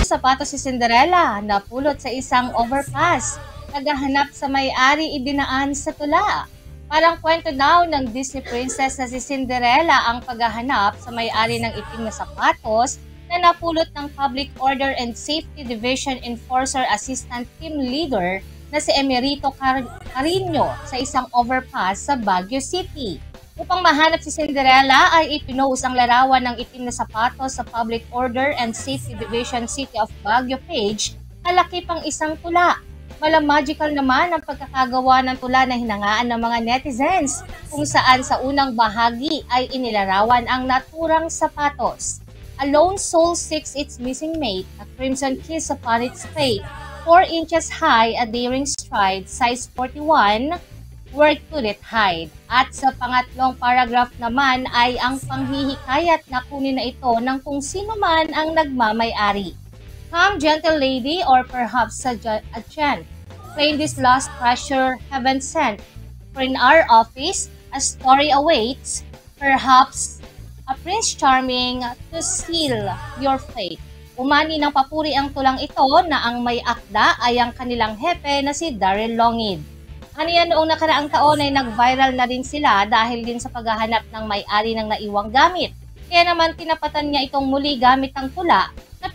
sapatos si Cinderella, napulot sa isang overpass. Naghahanap sa may-ari, idinaan sa tula. Parang kwento daw ng Disney princess na si Cinderella ang paghahanap sa may-ari ng itim na sapatos na napulot ng Public Order and Safety Division Enforcer Assistant Team Leader na si Emerito Carino sa isang overpass sa Baguio City. Upang mahanap si Cinderella ay ipinost ang larawan ng itim na sapatos sa Public Order and Safety Division City of Baguio page, kalaki pang isang tula. Magical naman ang pagkakagawa ng tula na hinangaan ng mga netizens, kung saan sa unang bahagi ay inilarawan ang naturang sapatos. A lone soul seeks its missing mate, a crimson kiss upon its fate, 4 inches high, a daring stride, size 41, where could it hide? At sa pangatlong paragraph naman ay ang panghihikayat na kunin na ito ng kung sino man ang nagmamay-ari. Come, gentle lady, or perhaps a gent, claim this lost treasure heaven sent. For in our office, a story awaits, perhaps a prince charming to seal your fate. Umani ng papuri ang tulang ito na ang may akda ay ang kanilang hepe na si Daryl Longid. Aniya noong nakaraang taon ay nag-viral na rin sila dahil din sa paghahanap ng may-ari ng naiwang gamit. Kaya naman tinapatan niya itong muli gamit ang tula na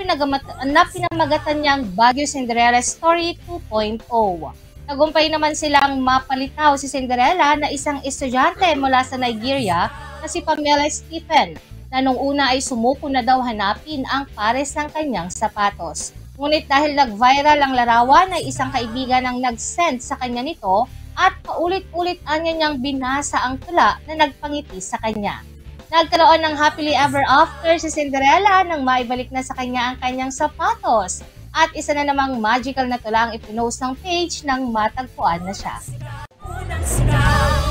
pinamagatan niyang Baguio Cinderella Story 2.0. Tagumpay naman silang mapalitaw si Cinderella na isang estudyante mula sa Nigeria na si Pamela Stephen, na nung una ay sumuko na daw hanapin ang pares ng kanyang sapatos. Ngunit dahil nag-viral ang larawan ay isang kaibigan ang nag-send sa kanya nito at paulit-ulit anya niyang binasa ang tula na nagpangiti sa kanya. Nagkaroon ng happily ever after si Cinderella nang maibalik na sa kanya ang kanyang sapatos. At isa na namang magical na tula ang ipinost ng page nang matagpuan na siya.